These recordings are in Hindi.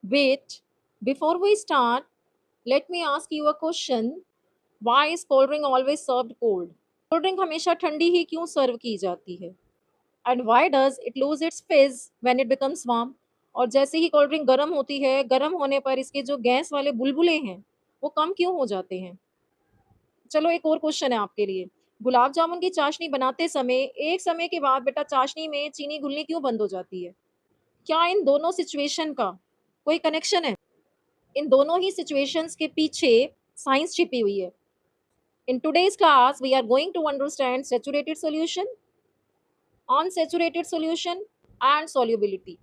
Wait, before we start, let me ask you a question. Why is cold drink always served cold? Cold drink हमेशा ठंडी ही क्यों सर्व की जाती है? And why does it lose its फिज व्हेन इट बिकम्स वार्म? और जैसे ही कोल्ड ड्रिंक गर्म होती है, गर्म होने पर इसके जो गैस वाले बुलबुले हैं, वो कम क्यों हो जाते हैं? चलो एक और क्वेश्चन है आपके लिए। गुलाब जामुन की चाशनी बनाते समय एक समय के बाद बेटा चाशनी में चीनी घुलनी क्यों बंद हो जाती है? क्या इन दोनों सिचुएशन का कोई कनेक्शन है? इन दोनों ही सिचुएशंस के पीछे साइंस छिपी हुई है। In today's class we are going to understand saturated solution, unsaturated solution and solubility.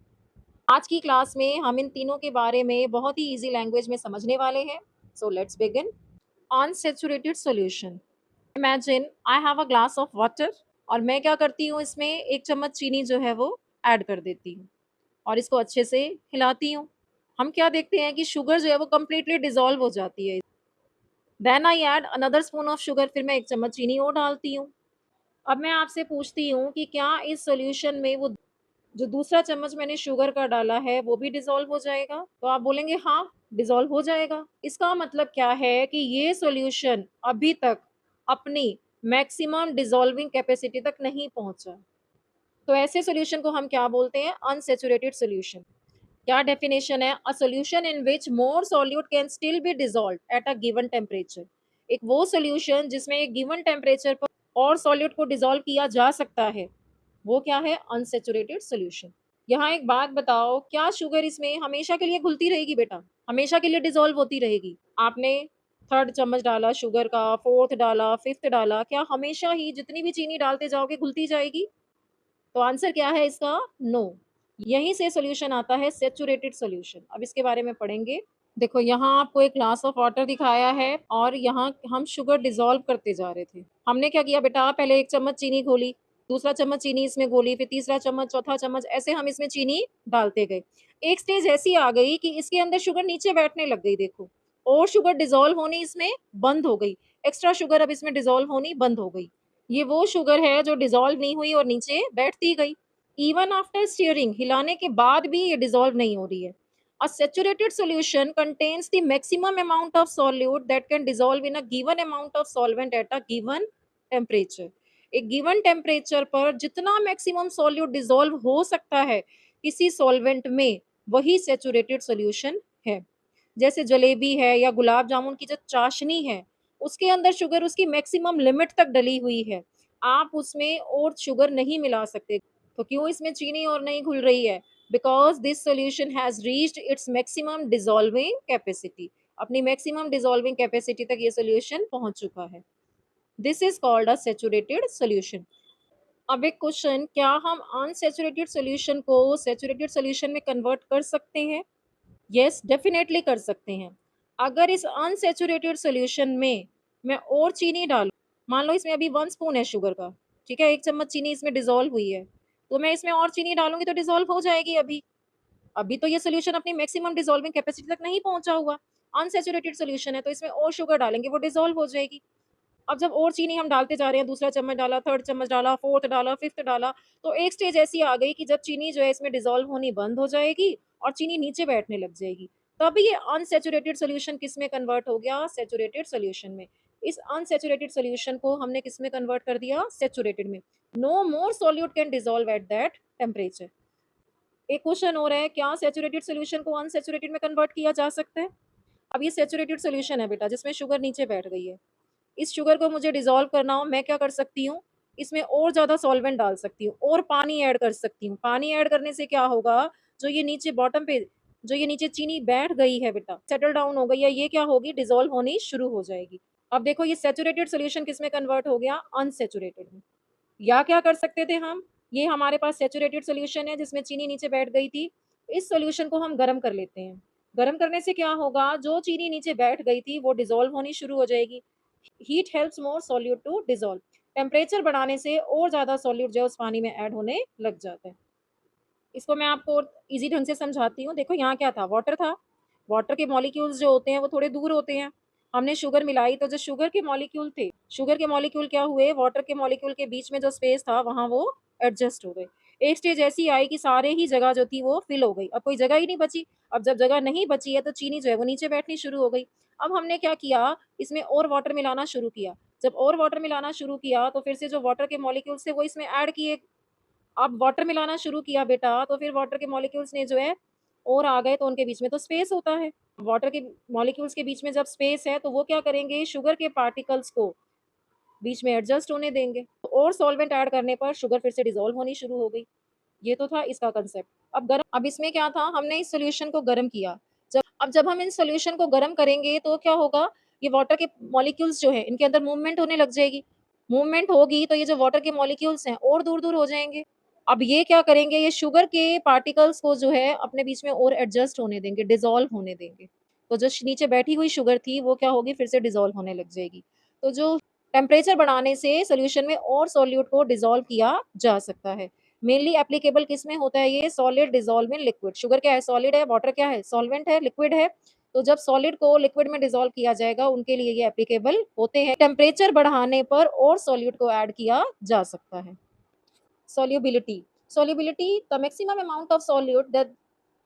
आज की क्लास में हम इन तीनों के बारे में बहुत ही इजी लैंग्वेज में समझने वाले हैं। So let's begin. Unsaturated solution. Imagine I have a glass of water और मैं क्या करती हूँ, इसमें एक चम्मच चीनी जो है वो ऐड कर देती हूँ और इसको अच्छे से हिलाती हूँ। हम क्या देखते हैं कि शुगर जो है वो कम्प्लीटली डिसॉल्व हो जाती है। Then I add another spoon of sugar, फिर मैं एक चम्मच चीनी और डालती हूँ। अब मैं आपसे पूछती हूँ कि क्या इस सॉल्यूशन में वो जो दूसरा चम्मच मैंने शुगर का डाला है वो भी डिसॉल्व हो जाएगा? तो आप बोलेंगे हाँ, डिसॉल्व हो जाएगा। इसका मतलब क्या है कि ये सॉल्यूशन अभी तक अपनी मैक्सिमम डिसॉल्विंग कैपेसिटी तक नहीं पहुंचा। तो ऐसे सॉल्यूशन को हम क्या बोलते हैं? Unsaturated solution. क्या डेफिनेशन है? A solution in which more solute can still be dissolve at a given temperature. एक वो सॉल्यूशन जिसमें एक गिवन टेम्परेचर पर और सॉल्यूट को डिसॉल्व किया जा सकता है, वो क्या है? Unsaturated solution. यहाँ एक बात बताओ, क्या शुगर इसमें हमेशा के लिए घुलती रहेगी बेटा? हमेशा के लिए डिसॉल्व होती रहेगी? आपने थर्ड चम्मच डाला शुगर का, फोर्थ डाला, फिफ्थ डाला, क्या हमेशा ही जितनी भी चीनी डालते जाओगे घुलती जाएगी? तो आंसर क्या है इसका? नो। यहीं से सॉल्यूशन आता है सैचुरेटेड सॉल्यूशन। अब इसके बारे में पढ़ेंगे। देखो यहाँ आपको एक ग्लास ऑफ वाटर दिखाया है और यहाँ हम शुगर डिसॉल्व करते जा रहे थे। हमने क्या किया बेटा? पहले एक चम्मच चीनी घोली, दूसरा चम्मच चीनी इसमें घोली, फिर तीसरा चम्मच, चौथा चम्मच, ऐसे हम इसमें चीनी डालते गए। एक स्टेज ऐसी आ गई कि इसके अंदर शुगर नीचे बैठने लग गई। देखो, और शुगर डिसॉल्व होनी इसमें बंद हो गई। एक्स्ट्रा शुगर अब इसमें डिसॉल्व होनी बंद हो गई। ये वो शुगर है जो डिसॉल्व नहीं हुई और नीचे बैठती गई। इवन आफ्टर स्टीयरिंग, हिलाने के बाद भी ये डिसॉल्व नहीं हो रही है। A saturated solution contains the maximum amount of solute that can dissolve in a given amount of solvent at a given temperature. एक गिवन टेम्परेचर पर जितना मैक्सिमम सॉल्यूट डिसॉल्व हो सकता है किसी सॉल्वेंट में, वही सैचुरेटेड सॉल्यूशन है। जैसे जलेबी है या गुलाब जामुन की जो चाशनी है, उसके अंदर शुगर उसकी मैक्सिमम लिमिट तक डली हुई है। आप उसमें और शुगर नहीं मिला सकते। तो क्यों इसमें चीनी और नहीं घुल रही है? Because this solution has reached its maximum dissolving capacity. अपनी मैक्सिमम डिसॉल्विंग कैपेसिटी तक ये सोल्यूशन पहुंच चुका है। This is called a saturated solution. अब एक क्वेश्चन, क्या हम अनसैचुरेटेड सोल्यूशन को सैचुरेटेड सोल्यूशन में कन्वर्ट कर सकते हैं? यस, डेफिनेटली कर सकते हैं। अगर इस अनसैचुरेटेड सॉल्यूशन में मैं और चीनी डालूं, मान लो इसमें अभी 1 स्पून है शुगर का, ठीक है, 1 चम्मच चीनी इसमें डिसॉल्व हुई है, तो मैं इसमें और चीनी डालूंगी तो डिसॉल्व हो जाएगी। अभी अभी तो ये सॉल्यूशन अपनी मैक्सिमम डिसॉल्विंग कैपेसिटी तक नहीं पहुंचा हुआ। अनसैचुरेटेड सॉल्यूशन है तो इसमें और शुगर डालेंगे, वो डिसॉल्व हो जाएगी। अब जब और चीनी हम डालते जा रहे हैं, दूसरा चम्मच डाला, थर्ड चम्मच डाला, फोर्थ डाला, फिफ्थ डाला, तो एक स्टेज ऐसी आ गई कि जब चीनी जो है इसमें डिसॉल्व होनी बंद हो जाएगी और चीनी नीचे बैठने लग जाएगी। तब ये अनसैचुरेटेड सॉल्यूशन किस में कन्वर्ट हो गया? सैचुरेटेड सॉल्यूशन में। इस अनसैचुरेटेड सॉल्यूशन को हमने किस में कन्वर्ट कर दिया? सैचुरेटेड में। No more solute can dissolve at that temperature. एक क्वेश्चन हो रहा है, क्या सैचुरेटेड सॉल्यूशन को अनसैचुरेटेड में कन्वर्ट किया जा सकता है? अब ये सैचुरेटेड सॉल्यूशन है बेटा, जिसमें शुगर नीचे बैठ गई है। इस शुगर को मुझे डिसॉल्व करना हो, मैं क्या कर सकती हूँ? इसमें और ज़्यादा सॉल्वेंट डाल सकती हूँ और पानी ऐड कर सकती हूँ। पानी ऐड करने से क्या होगा? जो ये नीचे बॉटम पे जो ये नीचे चीनी बैठ गई है बेटा, सेटल डाउन हो गई है, ये क्या होगी? डिसॉल्व होनी शुरू हो जाएगी। अब देखो ये सैचुरेटेड सॉल्यूशन किस में कन्वर्ट हो गया? अनसैचुरेटेड में। या क्या कर सकते थे हम? ये हमारे पास सैचुरेटेड सॉल्यूशन है जिसमें चीनी नीचे बैठ गई थी। इस सॉल्यूशन को हम गर्म कर लेते हैं। गर्म करने से क्या होगा? जो चीनी नीचे बैठ गई थी वो डिसॉल्व होनी शुरू हो जाएगी। Heat helps more solute to dissolve. Temperature बढ़ाने से और ज़्यादा सॉल्यूट जो है उस पानी में ऐड होने लग जाता है। इसको मैं आपको इजी ढंग से समझाती हूँ। देखो यहाँ क्या था? वाटर था। वाटर के मॉलिक्यूल्स जो होते हैं वो थोड़े दूर होते हैं। हमने शुगर मिलाई तो जो शुगर के मॉलिक्यूल थे, शुगर के मॉलिक्यूल क्या हुए? वाटर के मॉलिक्यूल के बीच में जो स्पेस था वहाँ वो एडजस्ट हो गए। एक स्टेज ऐसी आई कि सारे ही जगह जो थी वो फिल हो गई, अब कोई जगह ही नहीं बची। अब जब जगह नहीं बची है तो चीनी जो है वो नीचे बैठनी शुरू हो गई। अब हमने क्या किया, इसमें और वाटर मिलाना शुरू किया। जब और वाटर मिलाना शुरू किया तो फिर से जो वाटर के मॉलिक्यूल्स थे वो इसमें ऐड किए। अब वाटर मिलाना शुरू किया बेटा, तो फिर वाटर के मॉलिक्यूल्स ने जो है और आ गए, तो उनके बीच में तो स्पेस होता है। वाटर के मॉलिक्यूल्स के बीच में जब स्पेस है तो वो क्या करेंगे, शुगर के पार्टिकल्स को बीच में एडजस्ट होने देंगे। तो और सॉल्वेंट ऐड करने पर शुगर फिर से डिसॉल्व होनी शुरू हो गई। ये तो था इसका कांसेप्ट। अब इसमें क्या था, हमने इस सॉल्यूशन को गर्म किया। जब हम इन सॉल्यूशन को गर्म करेंगे तो क्या होगा, ये वाटर के मॉलिक्यूल्स जो है इनके अंदर मूवमेंट होने लग जाएगी। मूवमेंट होगी तो ये जो वाटर के मॉलिक्यूल्स हैं और दूर-दूर हो जाएँगे। अब ये क्या करेंगे, ये शुगर के पार्टिकल्स को जो है अपने बीच में और एडजस्ट होने देंगे, डिसॉल्व होने देंगे। तो जो नीचे बैठी हुई शुगर थी वो क्या होगी, फिर से डिसॉल्व होने लग जाएगी। तो जो टेम्परेचर बढ़ाने से सॉल्यूशन में और सॉल्यूट को डिसॉल्व किया जा सकता है। मेनली एप्लीकेबल किसमें होता है ये, solid dissolve in liquid. Sugar क्या है, सॉलिड है, वाटर क्या है, सॉल्वेंट है, लिक्विड है। तो जब सॉलिड को लिक्विड में डिसॉल्व किया जाएगा उनके लिए ये एप्लीकेबल होते हैं। टेम्परेचर बढ़ाने पर और सॉल्यूट को ऐड किया जा सकता है। Solubility. Solubility, the maximum amount of solute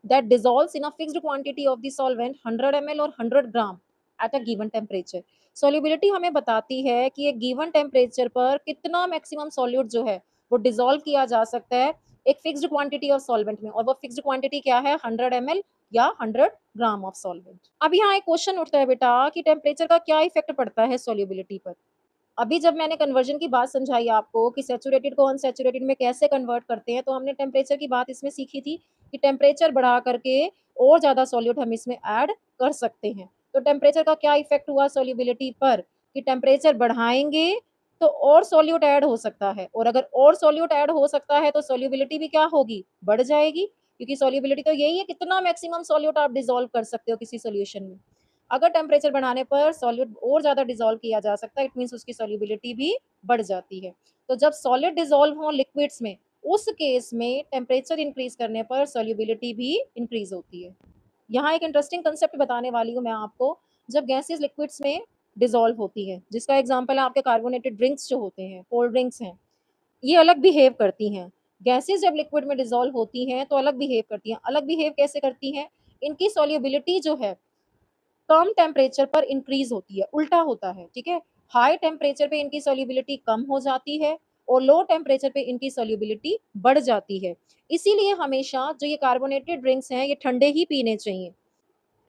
that dissolves in a fixed quantity of the solvent 100 ml or 100 gram at a given temperature. Solubility हमें बताती है कि एक गिवन टेम्परेचर पर कितना मैक्सिमम सॉल्यूट जो है वो डिसॉल्व किया जा सकता है एक फिक्स्ड क्वांटिटी ऑफ सॉल्वेंट में, और वो फिक्स्ड क्वांटिटी क्या है, 100 ml या 100 ग्राम ऑफ सॉल्वेंट। अब यहाँ एक क्वेश्चन उठता है बेटा कि टेम्परेचर का क्या इफेक्ट पड़ता है सॉल्युबिलिटी पर। अभी जब मैंने कन्वर्जन की बात समझाई आपको कि सैचुरेटेड को अनसैचुरेटेड में कैसे कन्वर्ट करते हैं, तो हमने टेम्परेचर की बात इसमें सीखी थी कि टेम्परेचर बढ़ा करके और ज़्यादा सॉल्यूट हम इसमें ऐड कर सकते हैं। तो टेम्परेचर का क्या इफ़ेक्ट हुआ सॉल्युबिलिटी पर, कि टेम्परेचर बढ़ाएँगे तो और सॉल्यूट ऐड हो सकता है, और अगर और सॉल्यूट ऐड हो सकता है तो सॉल्युबिलिटी भी क्या होगी, बढ़ जाएगी। क्योंकि सॉल्युबिलिटी तो यही है, कितना मैक्सिमम सॉल्यूट आप डिसॉल्व कर सकते हो किसी सॉल्यूशन में। अगर टेम्परेचर बढ़ाने पर सॉलिड और ज़्यादा डिसॉल्व किया जा सकता है, इट मीन्स उसकी सॉल्युबिलिटी भी बढ़ जाती है। तो जब सॉलिड डिसॉल्व हो लिक्विड्स में, उस केस में टेम्परेचर इंक्रीज करने पर सॉल्युबिलिटी भी इंक्रीज होती है। यहाँ एक इंटरेस्टिंग कंसेप्ट बताने वाली हूँ मैं आपको। जब गैसेस लिक्विड्स में डिसॉल्व होती है, जिसका एग्जांपल है आपके कार्बोनेटेड ड्रिंक्स जो होते हैं, कोल्ड ड्रिंक्स हैं, ये अलग बिहेव करती हैं। गैसेस जब लिक्विड में डिसॉल्व होती हैं तो अलग बिहेव करती हैं। अलग बिहेव कैसे करती हैं, इनकी सॉल्युबिलिटी जो है कम टेम्परेचर पर इंक्रीज होती है, उल्टा होता है, ठीक है। हाई टेम्परेचर पे इनकी सॉल्युबिलिटी कम हो जाती है और लो टेम्परेचर पे इनकी सॉल्युबिलिटी बढ़ जाती है। इसीलिए हमेशा जो ये कार्बोनेटेड ड्रिंक्स हैं ये ठंडे ही पीने चाहिए।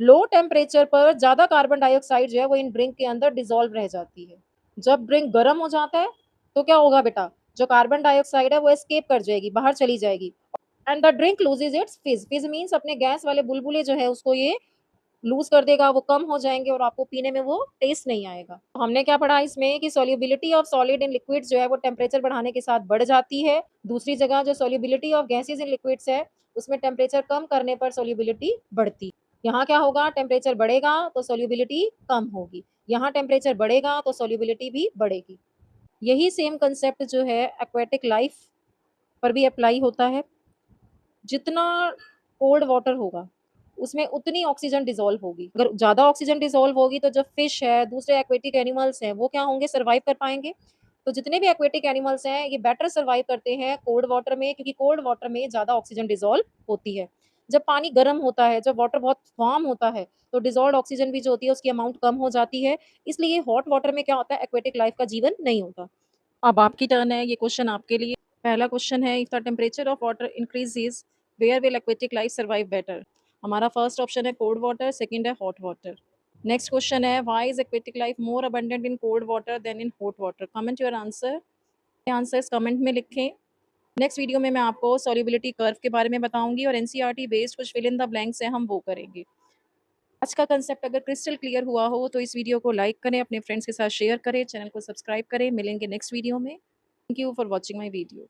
लो टेम्परेचर पर ज़्यादा कार्बन डाइऑक्साइड जो है वो इन ड्रिंक के अंदर डिसॉल्व रह जाती है। जब ड्रिंक गर्म हो जाता है तो क्या होगा बेटा, जो कार्बन डाइऑक्साइड है वो एस्केप कर जाएगी, बाहर चली जाएगी, and the drink loses it's फिज। फिज मीन्स अपने गैस वाले बुलबुले जो है उसको ये लूज़ कर देगा, वो कम हो जाएँगे और आपको पीने में वो टेस्ट नहीं आएगा। तो हमने क्या पढ़ा इसमें कि solubility of solid in liquids जो है वो टेम्परेचर बढ़ाने के साथ बढ़ जाती है। दूसरी जगह जो solubility of gases in liquids है, उसमें टेम्परेचर कम करने पर सॉल्युबिलिटी बढ़ती। यहाँ क्या होगा, टेम्परेचर बढ़ेगा तो सॉल्युबिलिटी कम होगी। यहाँ टेम्परेचर बढ़ेगा तो सॉल्युबिलिटी भी बढ़ेगी। यही सेम कांसेप्ट जो है एक्वेटिक लाइफ पर भी अप्लाई होता है। जितना कोल्ड वाटर होगा, उसमें उतनी ऑक्सीजन डिसॉल्व होगी। अगर ज़्यादा ऑक्सीजन डिसॉल्व होगी तो जो फिश है, दूसरे एक्वेटिक एनिमल्स हैं, वो क्या होंगे, सर्वाइव कर पाएँगे। तो जितने भी एक्वेटिक एनिमल्स हैं, ये बेटर सर्वाइव करते हैं कोल्ड वाटर में, क्योंकि कोल्ड वाटर में ज़्यादा ऑक्सीजन डिसॉल्व होती है। जब पानी गर्म होता है, जब वाटर बहुत वार्म होता है, तो डिसॉल्व्ड ऑक्सीजन भी जो होती है उसकी अमाउंट कम हो जाती है। इसलिए हॉट वाटर में क्या होता है, एक्वेटिक लाइफ का जीवन नहीं होता। अब आपकी टर्न है, ये क्वेश्चन आपके लिए। पहला क्वेश्चन है, if the temperature of water increases where will aquatic life survive better. हमारा फर्स्ट ऑप्शन है कोल्ड वाटर, सेकंड है हॉट वाटर। नेक्स्ट क्वेश्चन है, why is aquatic life more abundant in cold water than in hot water. Comment your answer, answers comment में लिखें। नेक्स्ट वीडियो में मैं आपको सॉल्युबिलिटी कर्व के बारे में बताऊंगी और एनसीईआरटी बेस्ड कुछ फिल इन द ब्लैंक्स है, हम वो करेंगे। आज का कंसेप्ट अगर क्रिस्टल क्लियर हुआ हो तो इस वीडियो को लाइक करें, अपने फ्रेंड्स के साथ शेयर करें, चैनल को सब्सक्राइब करें। मिलेंगे नेक्स्ट वीडियो में। Thank you for watching my video.